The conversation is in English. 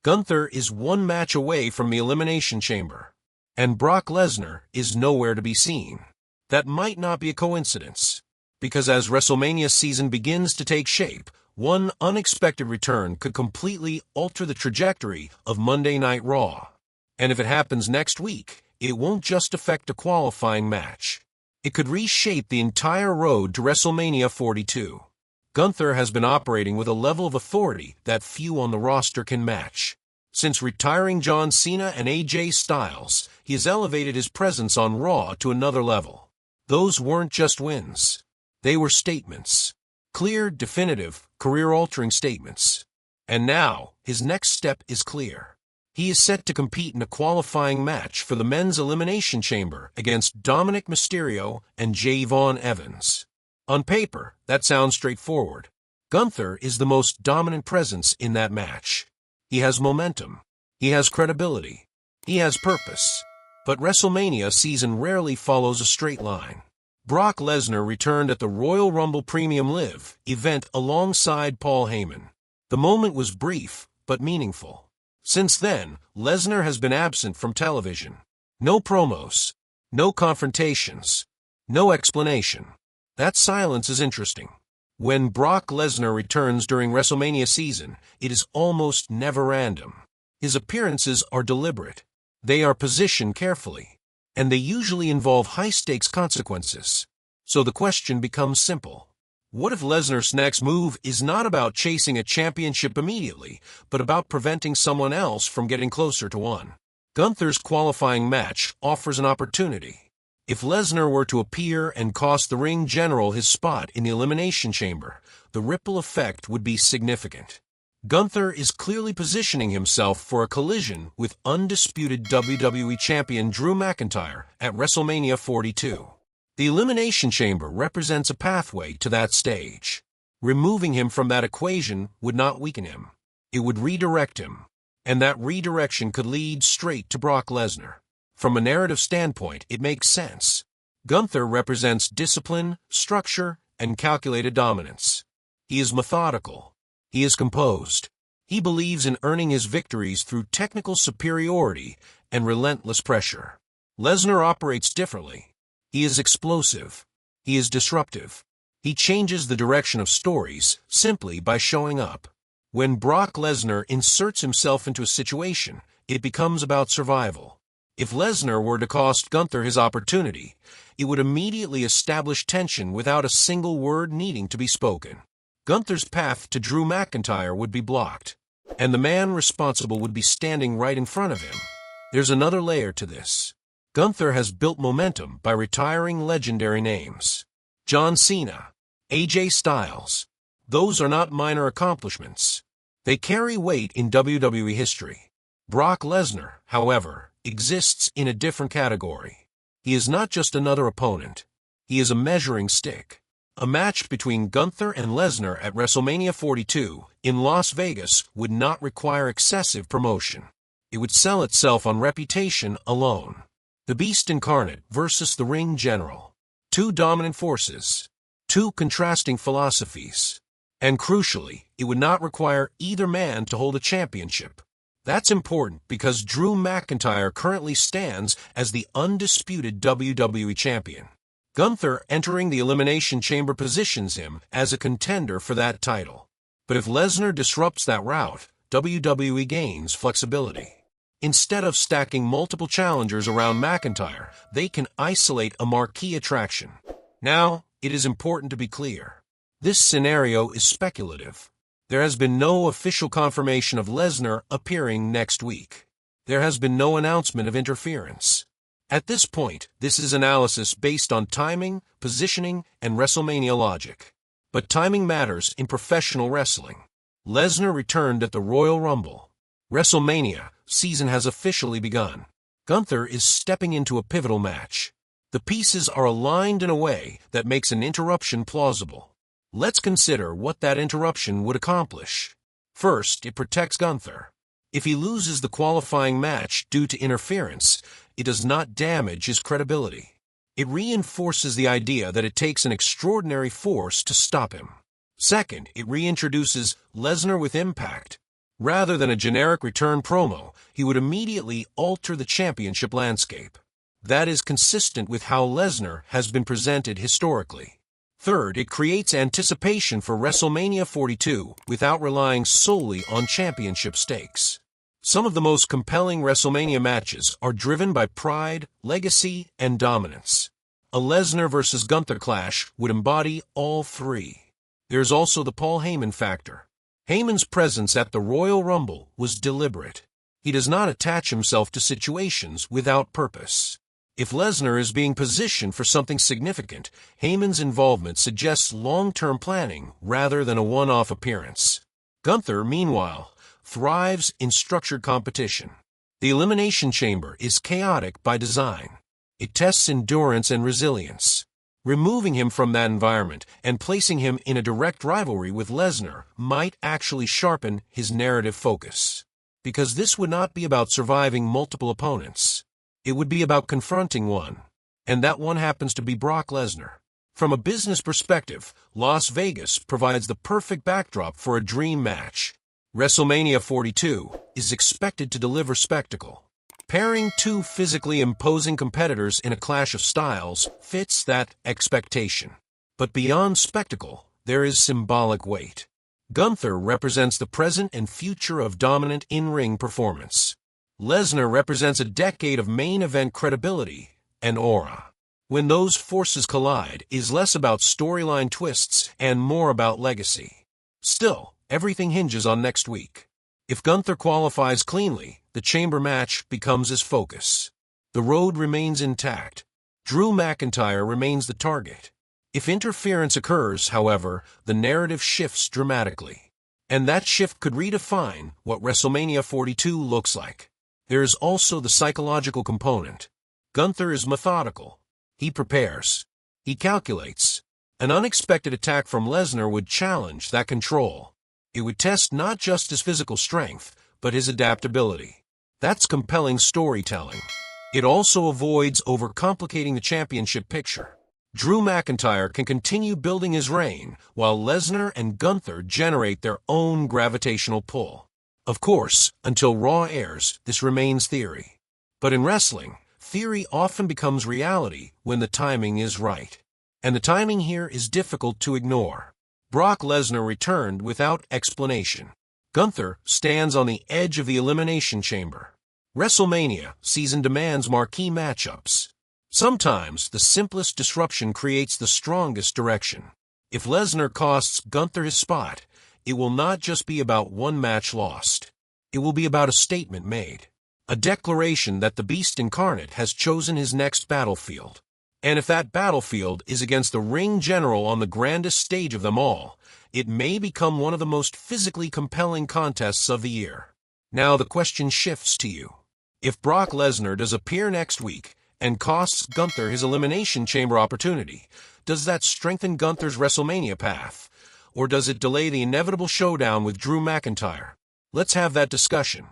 Gunther is one match away from the Elimination Chamber, and Brock Lesnar is nowhere to be seen. That might not be a coincidence, because as WrestleMania season begins to take shape, one unexpected return could completely alter the trajectory of Monday Night Raw. And if it happens next week, it won't just affect a qualifying match. It could reshape the entire road to WrestleMania 42. Gunther has been operating with a level of authority that few on the roster can match. Since retiring John Cena and AJ Styles, he has elevated his presence on Raw to another level. Those weren't just wins. They were statements. Clear, definitive, career-altering statements. And now, his next step is clear. He is set to compete in a qualifying match for the men's Elimination Chamber against Dominik Mysterio and Javon Evans. On paper, that sounds straightforward. Gunther is the most dominant presence in that match. He has momentum. He has credibility. He has purpose. But WrestleMania season rarely follows a straight line. Brock Lesnar returned at the Royal Rumble Premium Live event alongside Paul Heyman. The moment was brief, but meaningful. Since then, Lesnar has been absent from television. No promos. No confrontations. No explanation. That silence is interesting. When Brock Lesnar returns during WrestleMania season, it is almost never random. His appearances are deliberate. They are positioned carefully, and they usually involve high-stakes consequences. So the question becomes simple. What if Lesnar's next move is not about chasing a championship immediately, but about preventing someone else from getting closer to one? Gunther's qualifying match offers an opportunity. If Lesnar were to appear and cost the ring general his spot in the Elimination Chamber, the ripple effect would be significant. Gunther is clearly positioning himself for a collision with undisputed WWE Champion Drew McIntyre at WrestleMania 42. The Elimination Chamber represents a pathway to that stage. Removing him from that equation would not weaken him. It would redirect him, and that redirection could lead straight to Brock Lesnar. From a narrative standpoint, it makes sense. Gunther represents discipline, structure, and calculated dominance. He is methodical. He is composed. He believes in earning his victories through technical superiority and relentless pressure. Lesnar operates differently. He is explosive. He is disruptive. He changes the direction of stories simply by showing up. When Brock Lesnar inserts himself into a situation, it becomes about survival. If Lesnar were to cost Gunther his opportunity, it would immediately establish tension without a single word needing to be spoken. Gunther's path to Drew McIntyre would be blocked, and the man responsible would be standing right in front of him. There's another layer to this. Gunther has built momentum by retiring legendary names. John Cena, AJ Styles. Those are not minor accomplishments. They carry weight in WWE history. Brock Lesnar, however, exists in a different category. He is not just another opponent. He is a measuring stick. A match between Gunther and Lesnar at WrestleMania 42 in Las Vegas would not require excessive promotion. It would sell itself on reputation alone. The Beast Incarnate versus the Ring General. Two dominant forces. Two contrasting philosophies. And crucially, it would not require either man to hold a championship. That's important because Drew McIntyre currently stands as the undisputed WWE Champion. Gunther entering the Elimination Chamber positions him as a contender for that title. But if Lesnar disrupts that route, WWE gains flexibility. Instead of stacking multiple challengers around McIntyre, they can isolate a marquee attraction. Now, it is important to be clear. This scenario is speculative. There has been no official confirmation of Lesnar appearing next week. There has been no announcement of interference. At this point, this is analysis based on timing, positioning, and WrestleMania logic. But timing matters in professional wrestling. Lesnar returned at the Royal Rumble. WrestleMania season has officially begun. Gunther is stepping into a pivotal match. The pieces are aligned in a way that makes an interruption plausible. Let's consider what that interruption would accomplish. First, it protects Gunther. If he loses the qualifying match due to interference, it does not damage his credibility. It reinforces the idea that it takes an extraordinary force to stop him. Second, it reintroduces Lesnar with impact. Rather than a generic return promo, he would immediately alter the championship landscape. That is consistent with how Lesnar has been presented historically. Third, it creates anticipation for WrestleMania 42 without relying solely on championship stakes. Some of the most compelling WrestleMania matches are driven by pride, legacy, and dominance. A Lesnar vs. Gunther clash would embody all three. There's also the Paul Heyman factor. Heyman's presence at the Royal Rumble was deliberate. He does not attach himself to situations without purpose. If Lesnar is being positioned for something significant, Heyman's involvement suggests long-term planning rather than a one-off appearance. Gunther, meanwhile, thrives in structured competition. The Elimination Chamber is chaotic by design. It tests endurance and resilience. Removing him from that environment and placing him in a direct rivalry with Lesnar might actually sharpen his narrative focus. Because this would not be about surviving multiple opponents. It would be about confronting one. And that one happens to be Brock Lesnar. From a business perspective, Las Vegas provides the perfect backdrop for a dream match. WrestleMania 42 is expected to deliver spectacle. Pairing two physically imposing competitors in a clash of styles fits that expectation. But beyond spectacle, there is symbolic weight. Gunther represents the present and future of dominant in-ring performance. Lesnar represents a decade of main event credibility and aura. When those forces collide, it is less about storyline twists and more about legacy. Still, everything hinges on next week. If Gunther qualifies cleanly, the chamber match becomes his focus. The road remains intact. Drew McIntyre remains the target. If interference occurs, however, the narrative shifts dramatically. And that shift could redefine what WrestleMania 42 looks like. There is also the psychological component. Gunther is methodical. He prepares. He calculates. An unexpected attack from Lesnar would challenge that control. It would test not just his physical strength, but his adaptability. That's compelling storytelling. It also avoids overcomplicating the championship picture. Drew McIntyre can continue building his reign, while Lesnar and Gunther generate their own gravitational pull. Of course, until Raw airs, this remains theory. But in wrestling, theory often becomes reality when the timing is right. And the timing here is difficult to ignore. Brock Lesnar returned without explanation. Gunther stands on the edge of the Elimination Chamber. WrestleMania season demands marquee matchups. Sometimes the simplest disruption creates the strongest direction. If Lesnar costs Gunther his spot, it will not just be about one match lost. It will be about a statement made. A declaration that the Beast Incarnate has chosen his next battlefield. And if that battlefield is against the ring general on the grandest stage of them all, it may become one of the most physically compelling contests of the year. Now the question shifts to you. If Brock Lesnar does appear next week and costs Gunther his Elimination Chamber opportunity, does that strengthen Gunther's WrestleMania path? Or does it delay the inevitable showdown with Drew McIntyre? Let's have that discussion.